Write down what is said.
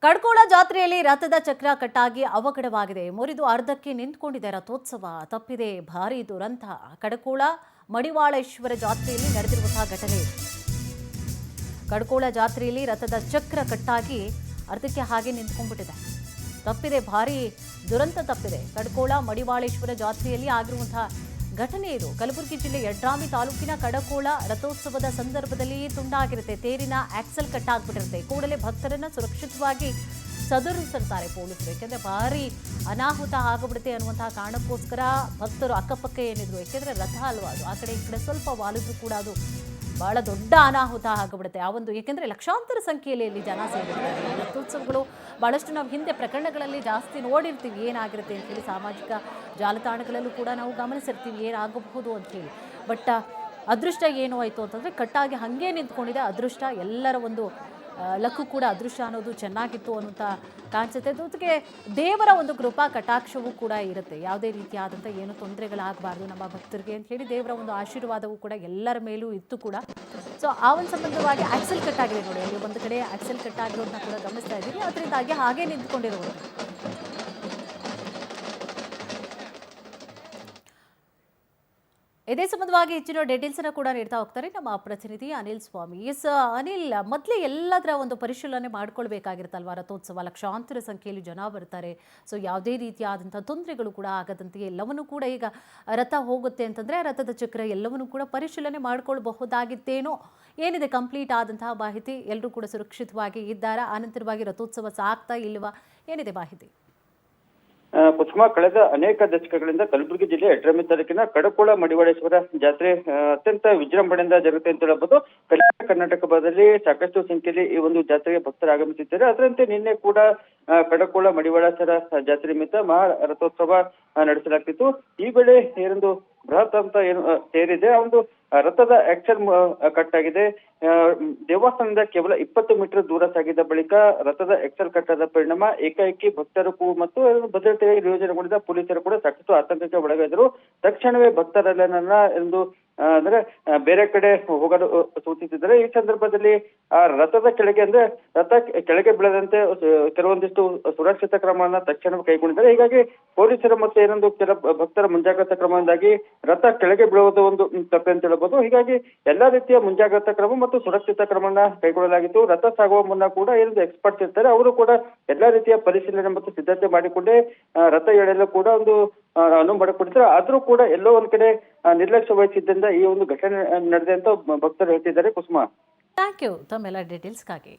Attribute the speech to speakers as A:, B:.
A: ಕಡ್ಕೋಳ ಜಾತ್ರೆಯಲ್ಲಿ ರಥದ ಚಕ್ರ ಕಟ್ಟಾಗಿ ಅವಘಡವಾಗಿದೆ. ಮುರಿದು ಅರ್ಧಕ್ಕೆ ನಿಂತುಕೊಂಡಿದೆ ರಥೋತ್ಸವ. ತಪ್ಪಿದೆ ಭಾರೀ ದುರಂತ. ಕಡ್ಕೋಳ ಮಡಿವಾಳೇಶ್ವರ ಜಾತ್ರೆಯಲ್ಲಿ ನಡೆದಿರುವಂತಹ ಘಟನೆ ಇದು. ಕಡ್ಕೋಳ ಜಾತ್ರೆಯಲ್ಲಿ ರಥದ ಚಕ್ರ ಕಟ್ಟಾಗಿ ಅರ್ಧಕ್ಕೆ ಹಾಗೆ ನಿಂತ್ಕೊಂಡ್ಬಿಟ್ಟಿದೆ. ತಪ್ಪಿದೆ ಭಾರೀ ದುರಂತ ತಪ್ಪಿದೆ. ಕಡ್ಕೋಳ ಮಡಿವಾಳೇಶ್ವರ ಜಾತ್ರೆಯಲ್ಲಿ ಆಗಿರುವಂತಹ ಘಟನೆ ಇದು. ಕಲಬುರಗಿ ಜಿಲ್ಲೆ ಯಡ್ರಾಮಿ ತಾಲೂಕಿನ ಕಡಕೋಳ ರಥೋತ್ಸವದ ಸಂದರ್ಭದಲ್ಲಿ ತುಂಡಾಗಿರುತ್ತೆ. ತೇರಿನ ಆಕ್ಸಲ್ ಕಟ್ಟಾಗ್ಬಿಟ್ಟಿರುತ್ತೆ. ಕೂಡಲೇ ಭಕ್ತರನ್ನ ಸುರಕ್ಷಿತವಾಗಿ ಸದರಿಸಿರ್ತಾರೆ ಪೊಲೀಸರು. ಯಾಕೆಂದ್ರೆ ಭಾರಿ ಅನಾಹುತ ಆಗಿಬಿಡುತ್ತೆ ಅನ್ನುವಂತಹ ಕಾರಣಕ್ಕೋಸ್ಕರ ಭಕ್ತರು ಅಕ್ಕಪಕ್ಕ ಏನಿದ್ರು, ಯಾಕೆಂದ್ರೆ ರಥ ಅಲ್ವಾ ಅದು, ಆ ಕಡೆ ಈ ಕಡೆ ಸ್ವಲ್ಪ ವಾಲಿದ್ರು ಕೂಡ ಅದು ಬಹಳ ದೊಡ್ಡ ಅನಾಹುತ ಆಗಿಬಿಡುತ್ತೆ. ಆ ಒಂದು ಯಾಕೆಂದ್ರೆ ಲಕ್ಷಾಂತರ ಸಂಖ್ಯೆಯಲ್ಲಿ ಇಲ್ಲಿ ಜನ ಸೇರಿರ್ತಾರೆ. ರಥೋತ್ಸವಗಳು ಬಹಳಷ್ಟು ನಾವು ಹಿಂದೆ ಪ್ರಕರಣಗಳಲ್ಲಿ ಜಾಸ್ತಿ ನೋಡಿರ್ತೀವಿ ಏನಾಗಿರುತ್ತೆ ಅಂತೇಳಿ. ಸಾಮಾಜಿಕ ಜಾಲತಾಣಗಳಲ್ಲೂ ಕೂಡ ನಾವು ಗಮನಿಸಿರ್ತೀವಿ ಏನಾಗಬಹುದು ಅಂಥೇಳಿ. ಬಟ್ ಅದೃಷ್ಟ ಏನು ಆಯಿತು ಅಂತಂದರೆ ಕಟ್ಟಾಗಿ ಹಾಗೆ ನಿಂತ್ಕೊಂಡಿದೆ. ಅದೃಷ್ಟ ಎಲ್ಲರ ಒಂದು ಲಕ್ಕು ಕೂಡ ಅದೃಷ್ಟ ಅನ್ನೋದು ಚೆನ್ನಾಗಿತ್ತು ಅನ್ನುವಂಥ ಕಾಣಿಸುತ್ತೆ. ಜೊತೆಗೆ ದೇವರ ಒಂದು ಕೃಪಾ ಕಟಾಕ್ಷವೂ ಕೂಡ ಇರುತ್ತೆ. ಯಾವುದೇ ರೀತಿಯಾದಂಥ ಏನು ತೊಂದರೆಗಳಾಗಬಾರ್ದು ನಮ್ಮ ಭಕ್ತರಿಗೆ ಅಂತ ಹೇಳಿ ದೇವರ ಒಂದು ಆಶೀರ್ವಾದವೂ ಕೂಡ ಎಲ್ಲರ ಮೇಲೂ ಇತ್ತು ಕೂಡ. ಸೊ ಆ ಒಂದು ಸಂಬಂಧವಾಗಿ ಆಕ್ಸೆಲ್ ಕಟ್ ಆಗಿದೆ ನೋಡಿ, ಅಲ್ಲಿ ಒಂದು ಕಡೆ ಆಕ್ಸೆಲ್ ಕಟ್ ಆಗಿರೋದನ್ನ ಕೂಡ ಗಮನಿಸ್ತಾ ಇದ್ದೀವಿ. ಅದರಿಂದಾಗಿ ಹಾಗೆ ನಿಂತ್ಕೊಂಡಿರೋದು. ಇದೇ ಸಂಬಂಧವಾಗಿ ಹೆಚ್ಚಿನ ಡೀಟೇಲ್ಸ್ ಅನ್ನು ಕೂಡ ನೀಡ್ತಾ ಹೋಗ್ತಾರೆ ನಮ್ಮ ಪ್ರತಿನಿಧಿ ಅನಿಲ್ ಸ್ವಾಮಿ. ಎಸ್ ಅನಿಲ್, ಮೊದಲೇ ಎಲ್ಲದರ ಒಂದು ಪರಿಶೀಲನೆ ಮಾಡ್ಕೊಳ್ಬೇಕಾಗಿರುತ್ತಲ್ವಾ? ರಥೋತ್ಸವ ಲಕ್ಷಾಂತರ ಸಂಖ್ಯೆಯಲ್ಲಿ ಜನ ಬರ್ತಾರೆ. ಸೊ ಯಾವುದೇ ರೀತಿಯಾದಂಥ ತೊಂದರೆಗಳು ಕೂಡ ಆಗದಂತೆ ಎಲ್ಲವನ್ನೂ ಕೂಡ ಈಗ ರಥ ಹೋಗುತ್ತೆ ಅಂತಂದರೆ ರಥದ ಚಕ್ರ ಎಲ್ಲವನ್ನೂ ಕೂಡ ಪರಿಶೀಲನೆ ಮಾಡ್ಕೊಳ್ಬಹುದಾಗಿತ್ತೇನೋ. ಏನಿದೆ ಕಂಪ್ಲೀಟ್ ಆದಂತಹ ಮಾಹಿತಿ? ಎಲ್ಲರೂ ಕೂಡ ಸುರಕ್ಷಿತವಾಗಿ ಇದ್ದಾರಾ? ಅನಂತರವಾಗಿ ರಥೋತ್ಸವ ಸಾಗ್ತಾ ಇಲ್ವಾ? ಏನಿದೆ ಮಾಹಿತಿ?
B: ಕುಸುಮ, ಕಳೆದ ಅನೇಕ ದಶಕಗಳಿಂದ ಕಲಬುರಗಿ ಜಿಲ್ಲೆ ಯಡ್ರಾಮಿ ತಾಲೂಕಿನ ಕಡಕೋಳ ಮಡಿವಾಳೇಶ್ವರ ಜಾತ್ರೆ ಅತ್ಯಂತ ವಿಜೃಂಭಣೆಯಿಂದ ಜರುಗುತ್ತೆ ಅಂತ ಹೇಳಬಹುದು. ಕಲ್ಯಾಣ ಕರ್ನಾಟಕ ಭಾಗದಲ್ಲಿ ಸಾಕಷ್ಟು ಸಂಖ್ಯೆಯಲ್ಲಿ ಈ ಒಂದು ಜಾತ್ರೆಗೆ ಭಕ್ತರು ಆಗಮಿಸಿದ್ದಾರೆ. ಅದರಂತೆ ನಿನ್ನೆ ಕೂಡ ಕಡಕೋಳ ಮಡಿವಾಳೇಶ್ವರ ಜಾತ್ರೆ ನಿಮಿತ್ತ ಮಹಾ ರಥೋತ್ಸವ ನಡೆಸಲಾಗ್ತಿತ್ತು. ಈ ವೇಳೆ ಏನೊಂದು ಬೃಹತ್ ಅಂತ ಏನು ಸೇರಿದೆ, ಆ ಒಂದು ರಥದ ಆಕ್ಸಲ್ ಕಟ್ ಆಗಿದೆ. ದೇವಸ್ಥಾನದಿಂದ ಕೇವಲ 20 ಮೀಟರ್ ದೂರ ಸಾಗಿದ ಬಳಿಕ ರಥದ ಎಕ್ಸೆಲ್ ಕಟ್ಟಾದ ಪರಿಣಾಮ ಏಕಾಏಕಿ ಭಕ್ತರು ಮತ್ತು ಭದ್ರತೆಗೆ ನಿಯೋಜನೆಗೊಂಡಿದ್ದ ಪೊಲೀಸರು ಕೂಡ ಸಾಕಷ್ಟು ಆತಂಕಕ್ಕೆ ಒಳಗಾದರು. ತಕ್ಷಣವೇ ಭಕ್ತರೆಲ್ಲರನ್ನ ಎಂದು ಅಂದ್ರೆ ಬೇರೆ ಕಡೆ ಹೋಗಲು ಸೂಚಿಸಿದ್ದಾರೆ. ಈ ಸಂದರ್ಭದಲ್ಲಿ ಆ ರಥದ ಕೆಳಗೆ ಅಂದ್ರೆ ರಥ ಕೆಳಗೆ ಬೀಳದಂತೆ ಕೆಲವೊಂದಿಷ್ಟು ಸುರಕ್ಷಿತ ಕ್ರಮವನ್ನ ತಕ್ಷಣ ಕೈಗೊಂಡಿದ್ದಾರೆ. ಹೀಗಾಗಿ ಪೊಲೀಸರು ಮತ್ತು ಏನೊಂದು ಕೆಲ ಭಕ್ತರ ಮುಂಜಾಗ್ರತಾ ಕ್ರಮದಿಂದಾಗಿ ರಥ ಕೆಳಗೆ ಬೀಳುವುದು ಒಂದು ತಪ್ಪೆ ಅಂತ ಹೇಳ್ಬೋದು. ಹೀಗಾಗಿ ಎಲ್ಲಾ ರೀತಿಯ ಮುಂಜಾಗ್ರತಾ ಕ್ರಮ ಮತ್ತು ಸುರಕ್ಷಿತ ಕ್ರಮವನ್ನ ಕೈಗೊಳ್ಳಲಾಗಿತ್ತು. ರಥ ಸಾಗುವ ಮುನ್ನ ಕೂಡ ಏನೊಂದು ಎಕ್ಸ್ಪರ್ಟ್ಸ್ ಇರ್ತಾರೆ, ಅವರು ಕೂಡ ಎಲ್ಲಾ ರೀತಿಯ ಪರಿಶೀಲನೆ ಮತ್ತು ಸಿದ್ಧತೆ ಮಾಡಿಕೊಂಡೇ ರಥ ಎಳೆಯಲು ಕೂಡ ಒಂದು ಅನುವು ಮಾಡಿಕೊಟ್ಟಿದ್ದಾರೆ. ಆದ್ರೂ ಕೂಡ ಎಲ್ಲೋ ಒಂದ್ ಕಡೆ ನಿರ್ಲಕ್ಷ್ಯ ವಹಿಸಿದ್ದರಿಂದ ಈ ಒಂದು ಘಟನೆ ನಡೆದೆ ಅಂತ ಭಕ್ತರು ಹೇಳ್ತಿದ್ದಾರೆ. ಕುಸುಮ,
A: ಥ್ಯಾಂಕ್ ಯು ತಮ್ಮೆಲ್ಲ ಡೀಟೇಲ್ಸ್ಗಾಗಿ.